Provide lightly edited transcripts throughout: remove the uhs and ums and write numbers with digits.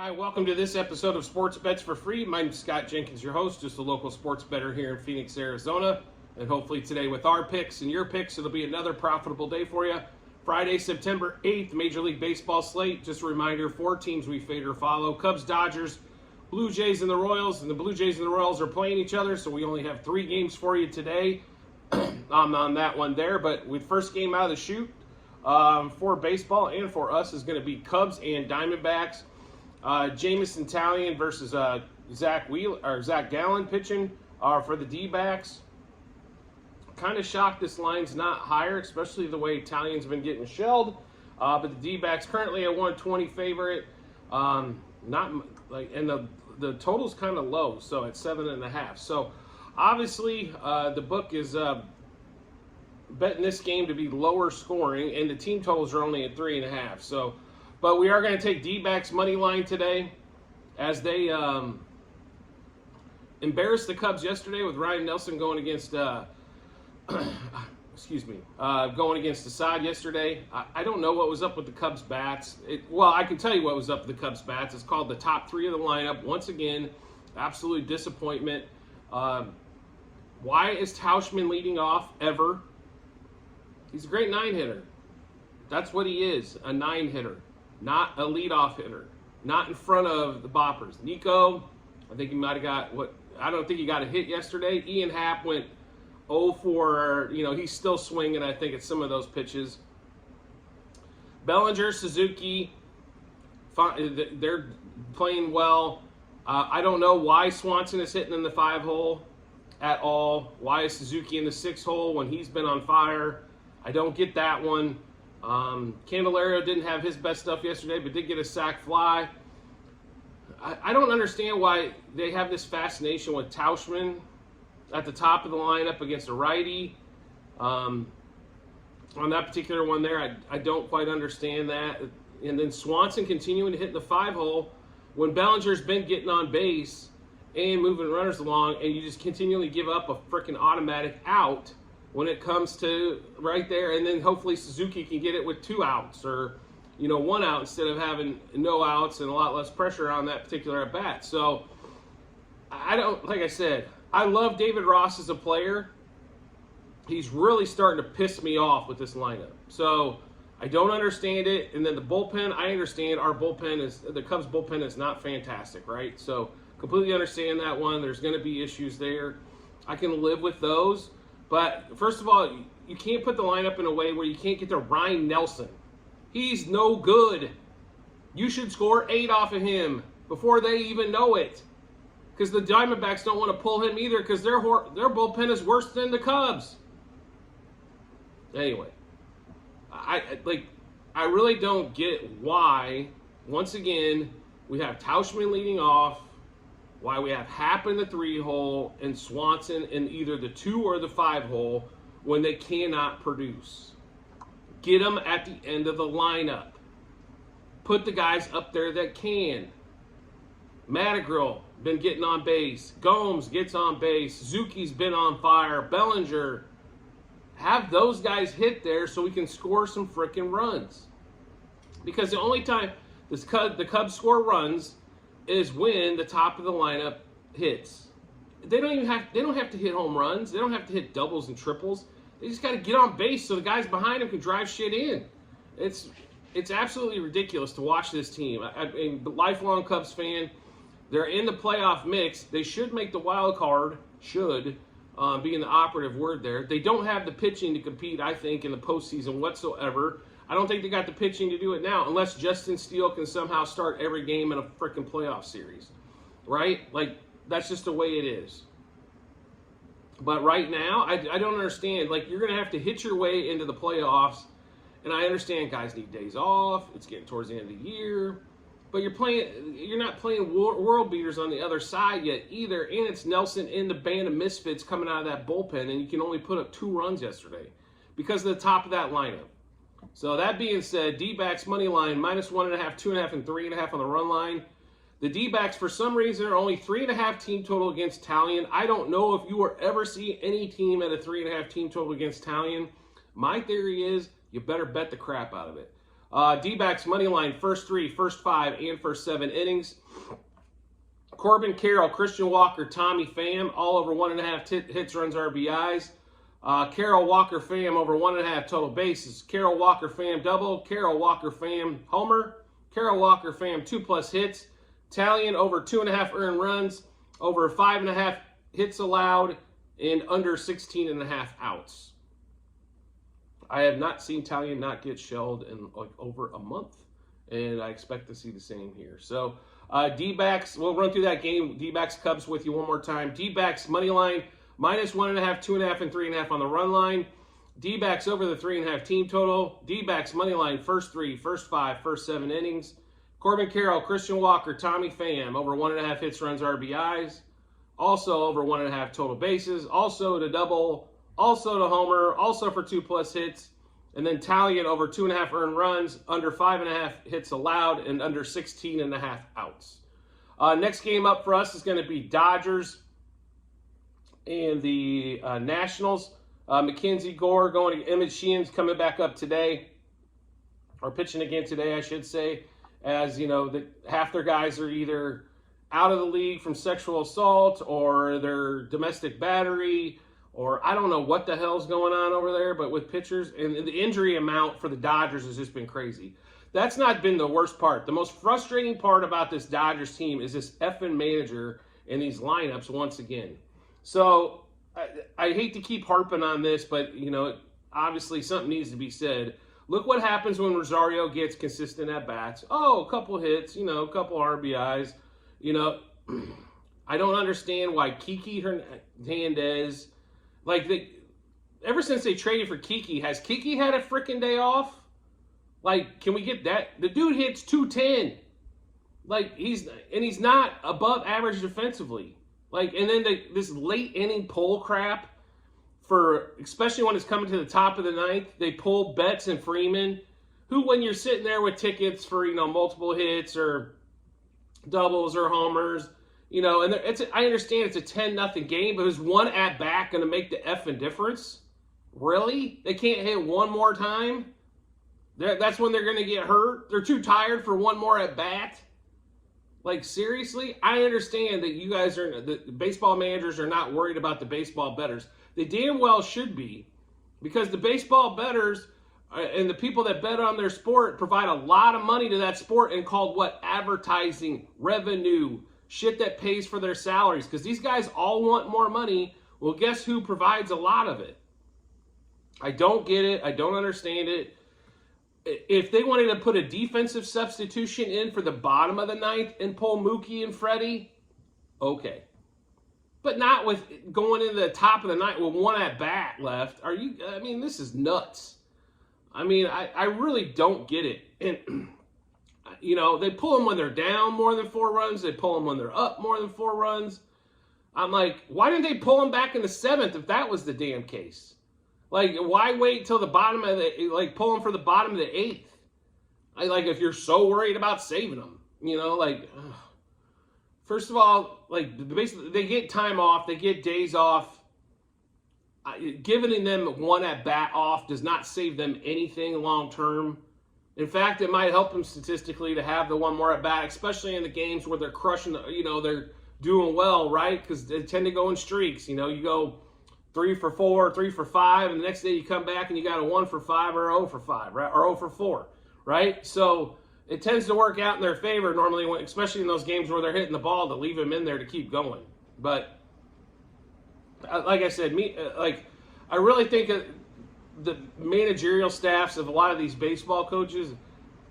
Hi, welcome to this episode of Sports Bets for Free. My name's Scott Jenkins, your host, just a local sports bettor here in Phoenix, Arizona. And hopefully today with our picks and your picks, it'll be another profitable day for you. Friday, September 8th, Major League Baseball slate. Just a reminder, 4 teams we fade or follow. Cubs, Dodgers, Blue Jays, and the Royals. And the Blue Jays and the Royals are playing each other, so we only have 3 games for you today on that one there. But with first game out of the chute for baseball and for us is going to be Cubs and Diamondbacks. Jameson Taillon versus Zach Gallen pitching for the D-backs. Kind of shocked this line's not higher, especially the way Tallion's been getting shelled. But the D-backs currently a 120 favorite. Not like, and the total's kind of low, so at 7.5. So obviously the book is betting this game to be lower scoring, and the team totals are only at 3.5. So. But we are going to take D-backs money line today as they embarrassed the Cubs yesterday with Ryan Nelson going against, going against Assad yesterday. I don't know what was up with the Cubs bats. Well, I can tell you what was up with the Cubs bats. It's called the top 3 of the lineup. Once again, absolute disappointment. Why is Tauchman leading off ever? He's a great 9-hitter. That's what he is, a 9-hitter. Not a leadoff hitter, not in front of the boppers. Nico, I think he might have got I don't think he got a hit yesterday. Ian Happ went 0 for, he's still swinging, I think, at some of those pitches. Bellinger, Suzuki, they're playing well. I don't know why Swanson is hitting in the 5-hole at all. Why is Suzuki in the 6-hole when he's been on fire? I don't get that one. Candelario didn't have his best stuff yesterday, but did get a sac fly. I don't understand why they have this fascination with Tauchman at the top of the lineup against a righty. On that particular one there, I don't quite understand that. And then Swanson continuing to hit the 5-hole when Bellinger's been getting on base and moving runners along, and you just continually give up a freaking automatic out when it comes to right there, and then hopefully Suzuki can get it with 2 outs or 1 out instead of having no outs and a lot less pressure on that particular at bat. So like I said, I love David Ross as a player. He's really starting to piss me off with this lineup. So I don't understand it. And then the bullpen, I understand the Cubs bullpen is not fantastic, right? So completely understand that one. There's going to be issues there. I can live with those. But first of all, you can't put the lineup in a way where you can't get to Ryan Nelson. He's no good. You should score 8 off of him before they even know it. Because the Diamondbacks don't want to pull him either because their bullpen is worse than the Cubs. Anyway, I really don't get why, once again, we have Tauchman leading off, why we have Happ in the 3-hole and Swanson in either the 2 or the 5-hole when they cannot produce. Get them at the end of the lineup. Put the guys up there that can. Madrigal been getting on base. Gomes gets on base. Suzuki's been on fire. Bellinger. Have those guys hit there so we can score some freaking runs. Because the only time the Cubs score runs is when the top of the lineup hits. They don't have to hit home runs. They don't have to hit doubles and triples. They just got to get on base so the guys behind them can drive shit in. It's absolutely ridiculous to watch this team. I mean, the lifelong Cubs fan, they're in the playoff mix. They should make the wild card, being the operative word there. They don't have the pitching to compete, I think, in the postseason whatsoever. I don't think they got the pitching to do it now unless Justin Steele can somehow start every game in a freaking playoff series, right? Like, that's just the way it is. But right now, I don't understand. Like, you're going to have to hit your way into the playoffs, and I understand guys need days off. It's getting towards the end of the year. But you're not playing world beaters on the other side yet either, and it's Nelson and the band of misfits coming out of that bullpen, and you can only put up 2 runs yesterday because of the top of that lineup. So that being said, D-backs money line, -1.5, 2.5, and 3.5 on the run line. The D-backs, for some reason, are only 3.5 team total against Taillon. I don't know if you will ever see any team at a 3.5 team total against Taillon. My theory is you better bet the crap out of it. D-backs money line, first 3, first 5, and first 7 innings. Corbin Carroll, Christian Walker, Tommy Pham, all over 1.5 hits, runs, RBIs. Carroll Walker Pham over 1.5 total bases. Carroll Walker Pham double. Carroll Walker Pham homer. Carroll Walker Pham 2+ hits. Talion over 2.5 earned runs. Over 5.5 hits allowed. And under 16.5 outs. I have not seen Talion not get shelled in like over a month. And I expect to see the same here. So D-backs, we'll run through that game. D-backs Cubs with you one more time. D-backs money line. -1.5, 2.5, and 3.5 on the run line. D-backs over the 3.5 team total. D-backs money line, first 3, first 5, first 7 innings. Corbin Carroll, Christian Walker, Tommy Pham, over 1.5 hits, runs, RBIs. Also over 1.5 total bases. Also to double. Also to homer. Also for 2+ hits. And then Talion over 2.5 earned runs, under 5.5 hits allowed, and under 16.5 outs. Next game up for us is going to be Dodgers and the Nationals. Mackenzie Gore going to Emmett Sheehan's coming back up today, or pitching again today, I should say. As you know, half their guys are either out of the league from sexual assault, or their domestic battery, or I don't know what the hell's going on over there. But with pitchers, and the injury amount for the Dodgers has just been crazy. That's not been the worst part. The most frustrating part about this Dodgers team is this effing manager and these lineups once again. So I hate to keep harping on this, but you know, obviously something needs to be said. Look what happens when Rosario gets consistent at bats. Oh, a couple hits, you know, a couple RBIs. You know, I don't understand why Kiki Hernandez, ever since they traded for Kiki, has Kiki had a freaking day off? Like, can we get that? The dude hits 210. Like, he's not above average defensively. Like, and then this late inning pull crap, for especially when it's coming to the top of the ninth, they pull Betts and Freeman, who, when you're sitting there with tickets for, you know, multiple hits or doubles or homers, you know, and I understand it's a 10-0 game, but is one at bat going to make the effing difference? Really? They can't hit one more time? That's when they're going to get hurt? They're too tired for one more at bat? Like, seriously? I understand that you guys the baseball managers are not worried about the baseball bettors. They damn well should be, because the baseball bettors and the people that bet on their sport provide a lot of money to that sport, and called what? Advertising, revenue, shit that pays for their salaries. Because these guys all want more money. Well, guess who provides a lot of it? I don't get it. I don't understand it. If they wanted to put a defensive substitution in for the bottom of the ninth and pull Mookie and Freddie, okay. But not with going into the top of the ninth with one at bat left. I mean, this is nuts. I mean, I really don't get it. And, you know, they pull them when they're down more than 4 runs. They pull them when they're up more than 4 runs. I'm like, why didn't they pull them back in the 7th if that was the damn case? Like, why wait till the bottom of pull them for the bottom of the 8th? If you're so worried about saving them, you know, first of all, basically they get time off, they get days off. Giving them one at bat off does not save them anything long term. In fact, it might help them statistically to have the one more at bat, especially in the games where they're crushing, they're doing well, right? Because they tend to go in streaks. You know, you go 3 for 4, 3 for 5, and the next day you come back and you got a 1 for 5 or 0 for 5, right? Or 0 for 4, right? So it tends to work out in their favor normally, especially in those games where they're hitting the ball, to leave them in there to keep going. But like I said, I really think the managerial staffs of a lot of these baseball coaches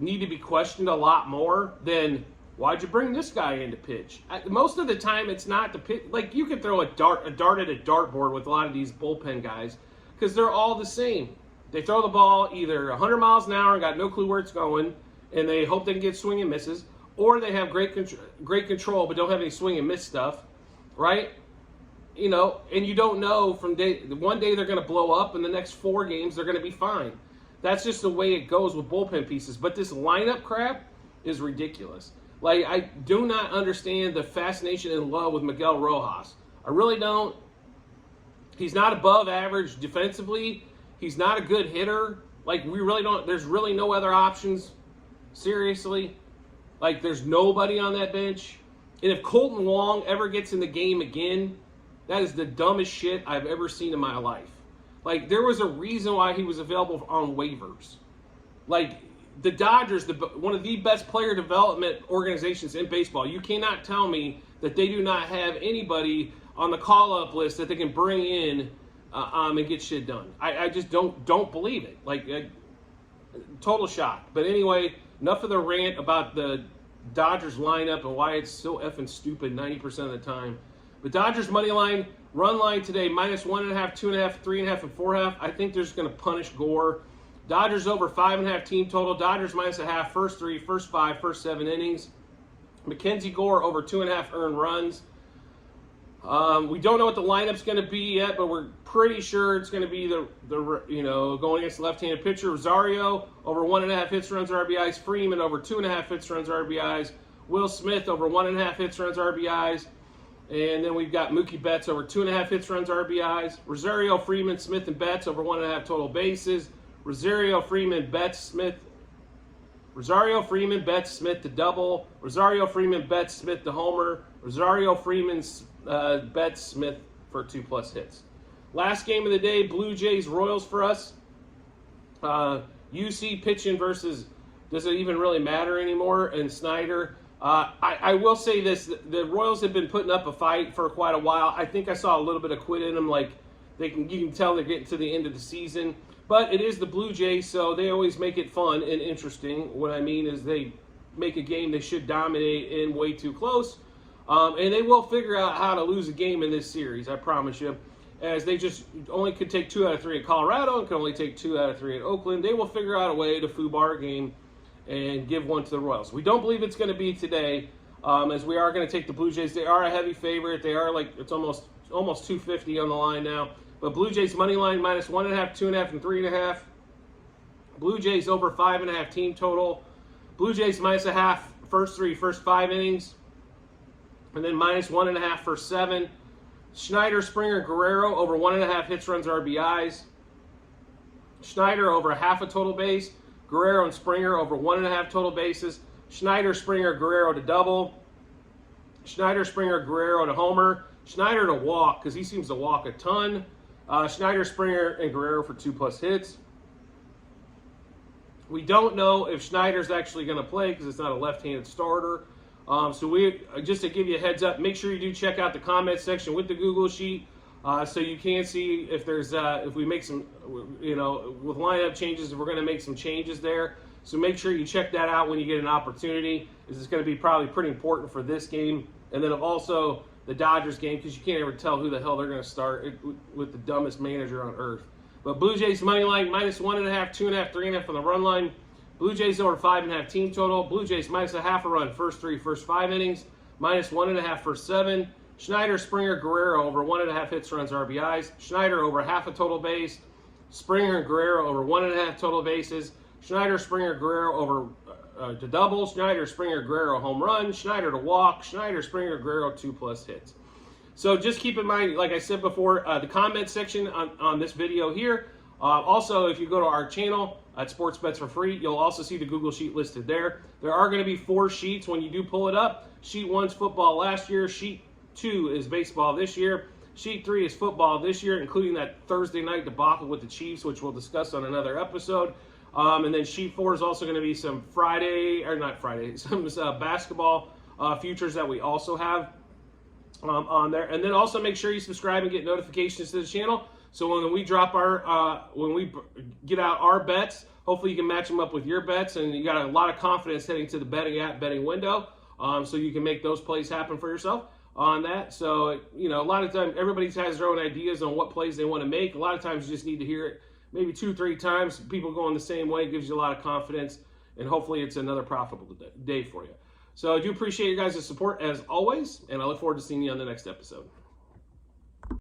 need to be questioned a lot more than, why'd you bring this guy in to pitch? Most of the time, it's not the pitch. Like, you could throw a dart at a dartboard with a lot of these bullpen guys, because they're all the same. They throw the ball either 100 miles an hour and got no clue where it's going, and they hope they can get swing and misses, or they have great control but don't have any swing and miss stuff, right? You know, and you don't know one day they're going to blow up, and the next 4 games they're going to be fine. That's just the way it goes with bullpen pieces. But this lineup crap is ridiculous. Like, I do not understand the fascination and love with Miguel Rojas. I really don't. He's not above average defensively. He's not a good hitter. Like, we really don't, there's really no other options. Seriously. Like, there's nobody on that bench. And if Colton Wong ever gets in the game again, that is the dumbest shit I've ever seen in my life. Like, there was a reason why he was available on waivers. Like, the Dodgers, one of the best player development organizations in baseball, you cannot tell me that they do not have anybody on the call-up list that they can bring in and get shit done. I just don't believe it. Like, total shock. But anyway, enough of the rant about the Dodgers lineup and why it's so effing stupid 90% of the time. The Dodgers money line, run line today, -1.5, 2.5, 3.5, and 4.5. I think they're just going to punish Gore. Dodgers over 5.5 team total. Dodgers -0.5, first 3, first 5, first 7 innings. Mackenzie Gore over 2.5 earned runs. We don't know what the lineup's going to be yet, but we're pretty sure it's going to be the going against the left-handed pitcher. Rosario over 1.5 hits, runs, RBIs. Freeman over 2.5 hits, runs, RBIs. Will Smith over 1.5 hits, runs, RBIs. And then we've got Mookie Betts over 2.5 hits, runs, RBIs. Rosario, Freeman, Smith, and Betts over 1.5 total bases. Rosario, Freeman, Betts, Smith. Rosario, Freeman, Betts, Smith to double. Rosario, Freeman, Betts, Smith to homer. Rosario, Freeman, Betts, Smith for 2+ hits. Last game of the day, Blue Jays, Royals for us. UC pitching versus, does it even really matter anymore? And Snyder. I will say this, the Royals have been putting up a fight for quite a while. I think I saw a little bit of quit in them, like you can tell they're getting to the end of the season. But it is the Blue Jays, so they always make it fun and interesting. What I mean is they make a game they should dominate in way too close. And they will figure out how to lose a game in this series, I promise you. As they just only could take 2 out of 3 at Colorado and can only take 2 out of 3 at Oakland. They will figure out a way to foobar a game and give one to the Royals. We don't believe it's going to be today, as we are going to take the Blue Jays. They are a heavy favorite. They are like, it's almost 250 on the line now. But Blue Jays money line -1.5, 2.5, and 3.5. Blue Jays over 5.5 team total. Blue Jays -0.5, first 3, first 5 innings. And then -1.5 for 7. Schneider, Springer, Guerrero over 1.5 hits, runs, RBIs. Schneider over 0.5 total base. Guerrero and Springer over 1.5 total bases. Schneider, Springer, Guerrero to double. Schneider, Springer, Guerrero to homer. Schneider to walk because he seems to walk a ton. Schneider, Springer, and Guerrero for 2+ hits. We don't know if Schneider's actually going to play because it's not a left-handed starter. So we just to give you a heads up, make sure you do check out the comment section with the Google sheet so you can see if there's if we make some with lineup changes, if we're going to make some changes there. So make sure you check that out when you get an opportunity. This is going to be probably pretty important for this game, and then also the Dodgers game because you can't ever tell who the hell they're going to start with the dumbest manager on earth. But Blue Jays money line -1.5, 2.5, 3.5 on the run line. Blue Jays over 5.5 team total. Blue Jays -0.5 a run, first 3, first 5 innings. -1.5 for 7. Schneider, Springer, Guerrero over 1.5 hits, runs, RBIs. Schneider over 0.5 a total base. Springer and Guerrero over 1.5 total bases. Schneider, Springer, Guerrero over to double. Schneider, Springer, Guerrero home run. Schneider to walk. Schneider, Springer, Guerrero 2+ hits. So just keep in mind, like I said before, the comment section on this video here. Also, if you go to our channel at Sports Bets for Free, you'll also see the Google sheet listed there. There are going to be 4 sheets when you do pull it up. Sheet 1's football last year. Sheet 2 is baseball this year. Sheet 3 is football this year, including that Thursday night debacle with the Chiefs, which we'll discuss on another episode. And then Sheet 4 is also going to be some some basketball futures that we also have on there. And then also make sure you subscribe and get notifications to the channel. So when we drop when we get out our bets, hopefully you can match them up with your bets, and you got a lot of confidence heading to the betting window, so you can make those plays happen for yourself on that. So a lot of times everybody has their own ideas on what plays they want to make. A lot of times you just need to hear it maybe 2-3 times. People going the same way, it gives you a lot of confidence, and hopefully it's another profitable day for you. So I do appreciate you guys' support as always, and I look forward to seeing you on the next episode.